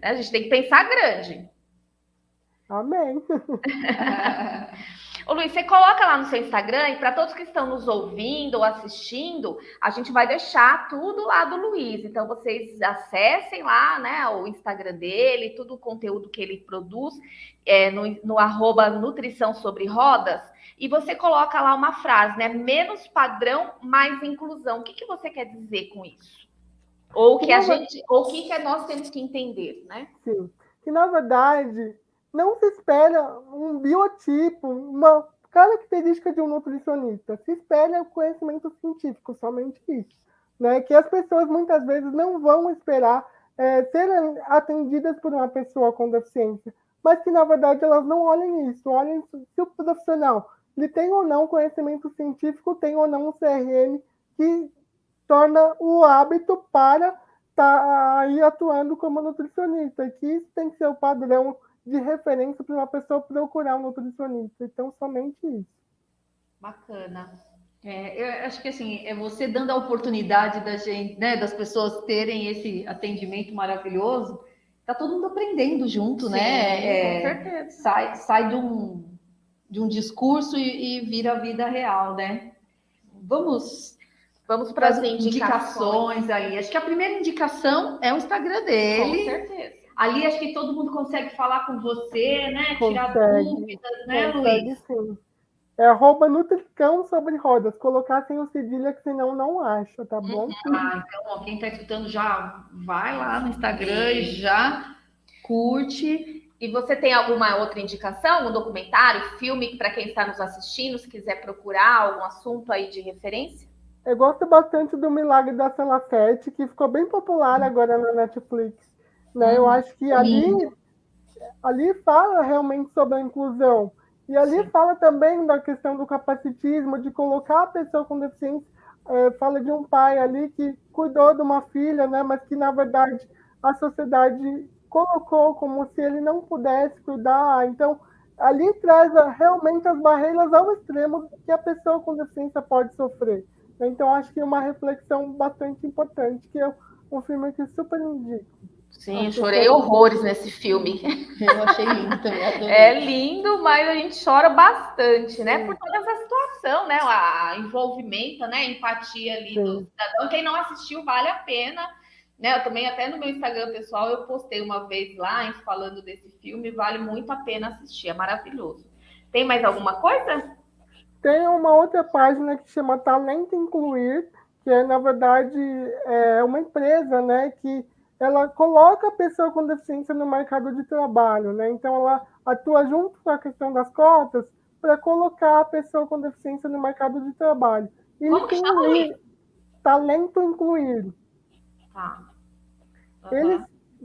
A gente tem que pensar grande. Amém. Ô, Luiz, você coloca lá no seu Instagram, e para todos que estão nos ouvindo ou assistindo, a gente vai deixar tudo lá do Luiz. Então, vocês acessem lá, né, o Instagram dele, todo o conteúdo que ele produz, no @ Nutrição Sobre Rodas, e você coloca lá uma frase, né? Menos padrão, mais inclusão. O que você quer dizer com isso? Ou o que nós temos que entender, né? Sim. Que, na verdade, não se espera um biotipo, uma característica de um nutricionista. Se espera o conhecimento científico, somente isso. Né? Que as pessoas, muitas vezes, não vão esperar serem atendidas por uma pessoa com deficiência, mas que, na verdade, elas não olhem isso. Olhem se o profissional ele tem ou não conhecimento científico, tem ou não um CRM que torna o hábito para estar aí atuando como nutricionista. Que isso tem que ser o padrão de referência para uma pessoa procurar um nutricionista. Então, somente isso. Bacana. Eu acho que assim, é você dando a oportunidade da gente, né, das pessoas terem esse atendimento maravilhoso, tá todo mundo aprendendo junto, sim, né? Com certeza. Sai discurso e vira a vida real, né? Vamos para as indicações aí. Acho que a primeira indicação é o Instagram dele. Com certeza. Ali acho que todo mundo consegue falar com você, né? Tirar dúvidas, né, consegue, Luiz? Sim. É @Nutricão sobre rodas. Colocar sem o cedilha, que senão não acha, tá bom? Então, ó, quem está escutando já vai lá no Instagram e já curte. E você tem alguma outra indicação? Um documentário, filme, para quem está nos assistindo, se quiser procurar algum assunto aí de referência? Eu gosto bastante do Milagre da Cela 7, que ficou bem popular agora na Netflix. Né? Eu acho que ali fala realmente sobre a inclusão. E ali fala também da questão do capacitismo, de colocar a pessoa com deficiência. Fala de um pai ali que cuidou de uma filha, né? Mas que, na verdade, a sociedade colocou como se ele não pudesse cuidar. Então, ali traz realmente as barreiras ao extremo que a pessoa com deficiência pode sofrer. Então, acho que é uma reflexão bastante importante, que é um filme que super indico. Sim, eu chorei horrores nesse filme. Eu achei lindo também, adorei. É lindo, mas a gente chora bastante, né? Por toda essa situação, né? O envolvimento, né? A empatia ali do cidadão. Quem não assistiu, vale a pena. Né? Eu também, até no meu Instagram pessoal, eu postei uma vez lá falando desse filme. Vale muito a pena assistir, é maravilhoso. Tem mais alguma coisa? Tem uma outra página que chama Talento Incluir, que é, na verdade, uma empresa, né, que ela coloca a pessoa com deficiência no mercado de trabalho, né? Então, ela atua junto com a questão das cotas para colocar a pessoa com deficiência no mercado de trabalho. E como que chama isso? Talento Incluir. Tá. Eles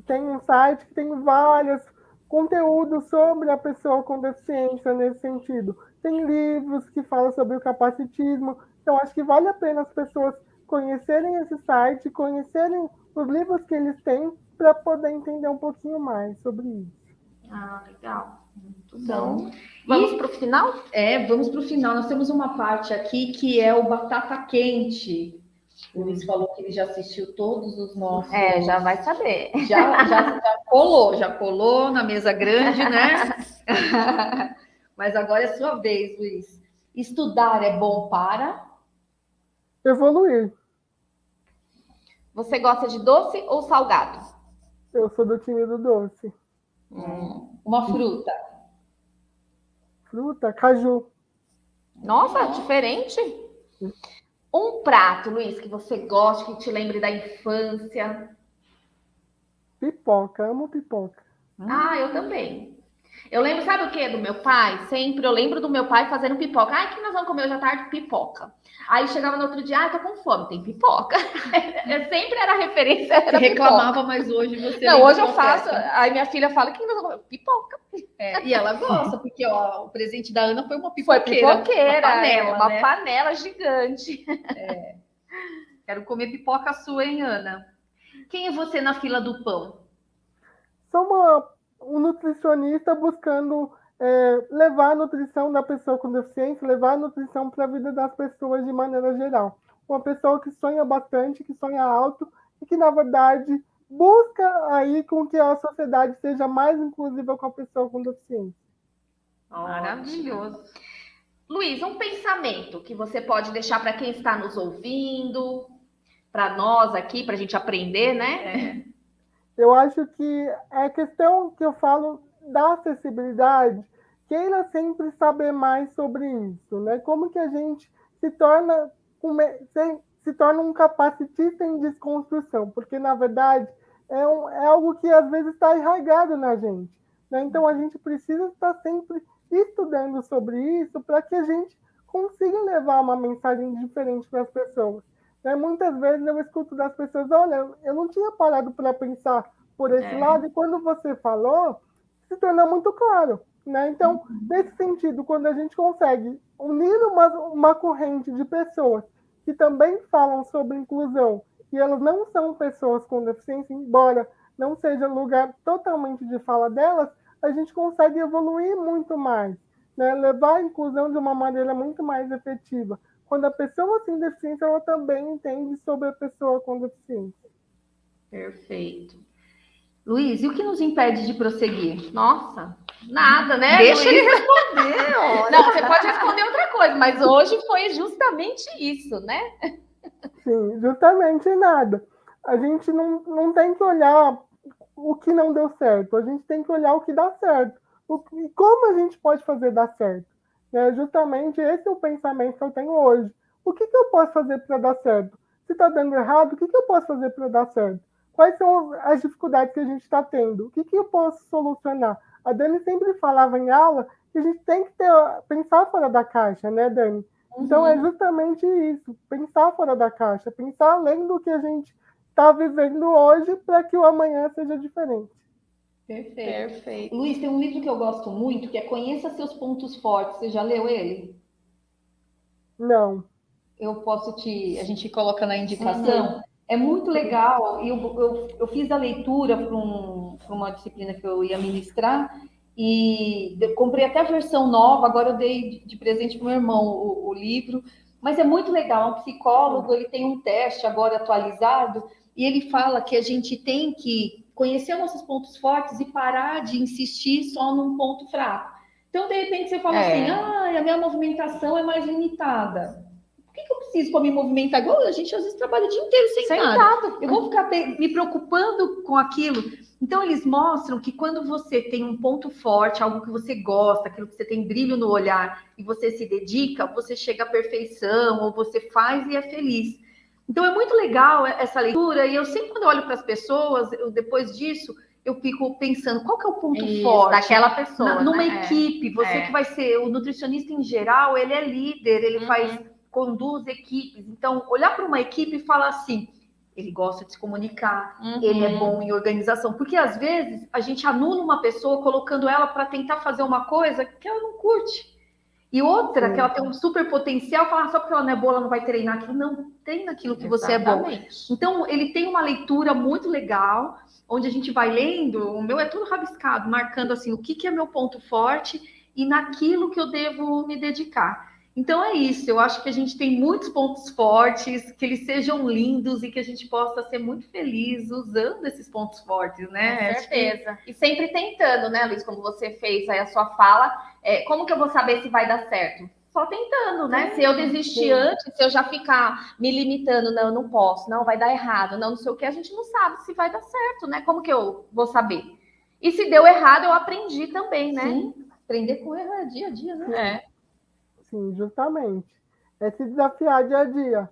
têm um site que tem vários conteúdos sobre a pessoa com deficiência nesse sentido. Tem livros que falam sobre o capacitismo. Então, acho que vale a pena as pessoas conhecerem esse site, conhecerem os livros que eles têm, para poder entender um pouquinho mais sobre isso. Ah, legal. Muito bom. Vamos para o final? Vamos para o final. Nós temos uma parte aqui que é o Batata Quente. O Luiz falou que ele já assistiu todos os nossos. Já vai saber. Já colou na mesa grande, né? Mas agora é sua vez, Luiz. Estudar é bom para evoluir. Você gosta de doce ou salgado? Eu sou do time do doce. Uma fruta. Fruta, caju. Nossa, diferente. Um prato, Luiz, que você goste, que te lembre da infância. Pipoca, amo pipoca. Eu também. Eu lembro, sabe o que? Do meu pai? Sempre eu lembro do meu pai fazendo pipoca. O que nós vamos comer hoje à tarde? Pipoca. Aí chegava no outro dia, tô com fome, tem pipoca. Sempre era referência. Era você reclamava, mas hoje você. Não, hoje eu faço. Aí minha filha fala: que nós vamos comer? Pipoca. E ela gosta, porque o presente da Ana foi uma pipoqueira. Foi pipoqueira, uma panela gigante. Quero comer pipoca sua, hein, Ana? Quem é você na fila do pão? Sou um nutricionista buscando levar a nutrição da pessoa com deficiência, levar a nutrição para a vida das pessoas de maneira geral. Uma pessoa que sonha bastante, que sonha alto e que, na verdade, busca aí com que a sociedade seja mais inclusiva com a pessoa com deficiência. Maravilhoso. Luiz, um pensamento que você pode deixar para quem está nos ouvindo, para nós aqui, para a gente aprender, né? Eu acho que é questão que eu falo da acessibilidade, queira sempre saber mais sobre isso, né? Como que a gente se torna um capacitista em desconstrução, porque, na verdade, é algo que, às vezes, está arraigado na gente, né? Então, a gente precisa estar sempre estudando sobre isso para que a gente consiga levar uma mensagem diferente para as pessoas. Né? Muitas vezes eu escuto das pessoas, olha, eu não tinha parado para pensar por esse lado, e quando você falou, se tornou muito claro. Né? Então, nesse sentido, quando a gente consegue unir uma corrente de pessoas que também falam sobre inclusão, e elas não são pessoas com deficiência, embora não seja lugar totalmente de fala delas, a gente consegue evoluir muito mais, né? Levar a inclusão de uma maneira muito mais efetiva. Quando a pessoa sem deficiência, ela também entende sobre a pessoa com deficiência. Perfeito. Luiz, e o que nos impede de prosseguir? Nossa, Nada, né? Deixa Luiz? ele responder. Olha. Não, você pode responder outra coisa, mas hoje foi justamente isso, né? Sim, justamente nada. A gente não tem que olhar o que não deu certo, a gente tem que olhar o que dá certo. E como a gente pode fazer dar certo? Justamente esse é o pensamento que eu tenho hoje. O que eu posso fazer para dar certo? Se está dando errado, o que eu posso fazer para dar certo? Quais são as dificuldades que a gente está tendo? O que eu posso solucionar? A Dani sempre falava em aula que a gente tem que pensar fora da caixa, né, Dani? Então é justamente isso, pensar fora da caixa, pensar além do que a gente está vivendo hoje para que o amanhã seja diferente. Perfeito. Luiz, tem um livro que eu gosto muito, que é Conheça Seus Pontos Fortes. Você já leu ele? Não. A gente coloca na indicação. É muito legal. Eu fiz a leitura para uma disciplina que eu ia ministrar e comprei até a versão nova. Agora eu dei de presente para o meu irmão o livro. Mas é muito legal. Um psicólogo, ele tem um teste agora atualizado e ele fala que a gente tem que conhecer nossos pontos fortes e parar de insistir só num ponto fraco. Então, de repente, você fala assim, a minha movimentação é mais limitada. Por que eu preciso para me movimentar? Igual a gente às vezes trabalha o dia inteiro sentado. Eu vou ficar me preocupando com aquilo. Então, eles mostram que quando você tem um ponto forte, algo que você gosta, aquilo que você tem brilho no olhar, e você se dedica, você chega à perfeição, ou você faz e é feliz. Então, é muito legal essa leitura, e eu sempre, quando eu olho para as pessoas, depois disso, eu fico pensando, qual que é o ponto forte daquela pessoa, numa equipe? Você que vai ser, o nutricionista em geral, ele é líder, ele conduz equipes. Então, olhar para uma equipe e falar assim, ele gosta de se comunicar, ele é bom em organização. Porque, às vezes, a gente anula uma pessoa colocando ela para tentar fazer uma coisa que ela não curte. E outra, que ela tem um super potencial, falar só porque ela não é boa, ela não vai treinar aquilo. Não, treina aquilo que você é bom. Então, ele tem uma leitura muito legal, onde a gente vai lendo, o meu é tudo rabiscado, marcando assim, o que é meu ponto forte e naquilo que eu devo me dedicar. Então é isso, eu acho que a gente tem muitos pontos fortes, que eles sejam lindos e que a gente possa ser muito feliz usando esses pontos fortes, né? Com certeza. E sempre tentando, né, Luiz, como você fez aí a sua fala, como que eu vou saber se vai dar certo? Só tentando, né? Se eu desistir antes, se eu já ficar me limitando, não, eu não posso, não, vai dar errado, não sei o que, a gente não sabe se vai dar certo, né? Como que eu vou saber? E se deu errado, eu aprendi também, né? Sim, aprender com erro é dia a dia, né? Sim, justamente. É se desafiar dia a dia.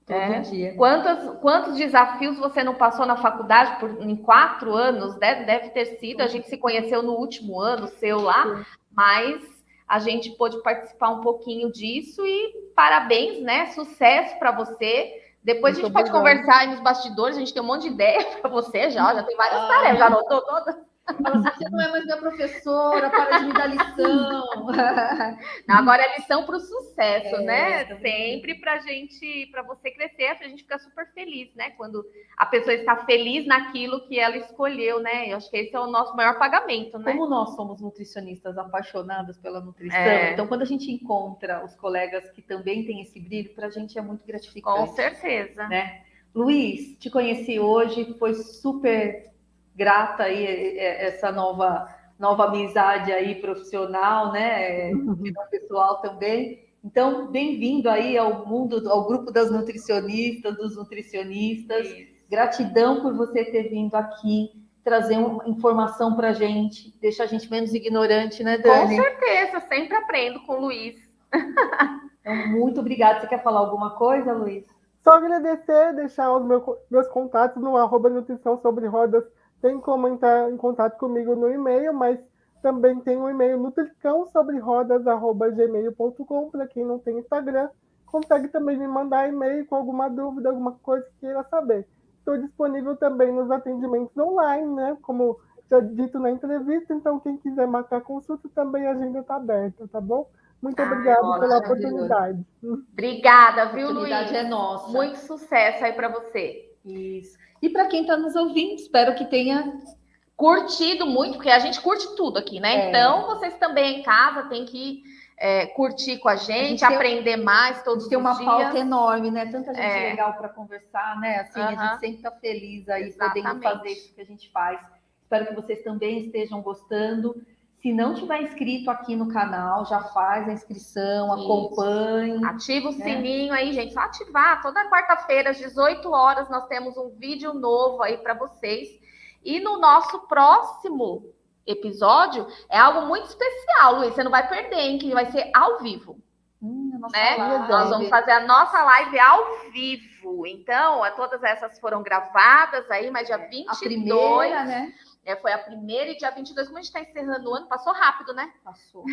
Todo dia. Quantos desafios você não passou na faculdade em 4 anos? Deve ter sido. A gente se conheceu no último ano seu lá, mas a gente pôde participar um pouquinho disso e parabéns, né? Sucesso para você. Depois a gente pode conversar aí nos bastidores, a gente tem um monte de ideia para você já tem várias tarefas, já anotou todas? Você não é mais minha professora, para de me dar lição. Não, agora é lição para o sucesso, né? Sempre para você crescer, para a gente ficar super feliz, né? Quando a pessoa está feliz naquilo que ela escolheu, né? Eu acho que esse é o nosso maior pagamento, né? Como nós somos nutricionistas apaixonadas pela nutrição, então quando a gente encontra os colegas que também têm esse brilho, para a gente é muito gratificante. Com certeza. Né? Luiz, te conheci hoje, foi super grata aí essa nova amizade aí profissional, né? Pessoal também. Então, bem-vindo aí ao grupo das nutricionistas, dos nutricionistas. Gratidão por você ter vindo aqui trazer uma informação para a gente, deixar a gente menos ignorante, né, Dani? Com certeza, sempre aprendo com o Luiz. Então, muito obrigada. Você quer falar alguma coisa, Luiz? Só agradecer, deixar os meus contatos no @nutrição sobre rodas. Tem como entrar em contato comigo no e-mail, mas também tem o e-mail nutricãosobrerodas@gmail.com. Para quem não tem Instagram, consegue também me mandar e-mail com alguma dúvida, alguma coisa que queira saber. Estou disponível também nos atendimentos online, né? Como já dito na entrevista, então quem quiser marcar consulta também a agenda está aberta, tá bom? Muito obrigada pela oportunidade. Obrigada, viu, Luiz? A oportunidade é nossa. Muito sucesso aí para você. Isso. E para quem está nos ouvindo, espero que tenha curtido muito, porque a gente curte tudo aqui, né? Então, vocês também em casa têm que curtir com a gente aprender mais todos os dias. Tem uma pauta enorme, né? Tanta gente legal para conversar, né? Assim, a gente sempre está feliz aí, podendo fazer isso que a gente faz. Espero que vocês também estejam gostando. Se não tiver inscrito aqui no canal, já faz a inscrição, acompanhe. Ativa o sininho aí, gente. Só ativar. Toda quarta-feira, às 18 horas, nós temos um vídeo novo aí para vocês. E no nosso próximo episódio, é algo muito especial, Luiz. Você não vai perder, hein? Que vai ser ao vivo. Né? Nós vamos fazer a nossa live ao vivo. Então, todas essas foram gravadas aí, mas dia 22... A primeira, né? Foi a primeira, e dia 22, como a gente está encerrando o ano, passou rápido, né? Passou.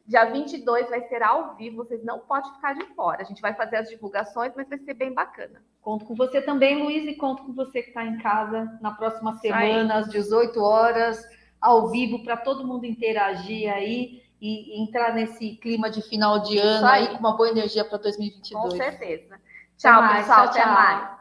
Dia 22 vai ser ao vivo, vocês não podem ficar de fora. A gente vai fazer as divulgações, mas vai ser bem bacana. Conto com você também, Luiz, e conto com você que está em casa na próxima semana, às 18 horas, ao vivo, para todo mundo interagir aí e entrar nesse clima de final de ano aí com uma boa energia para 2022. Com certeza. Tchau, pessoal. Até mais.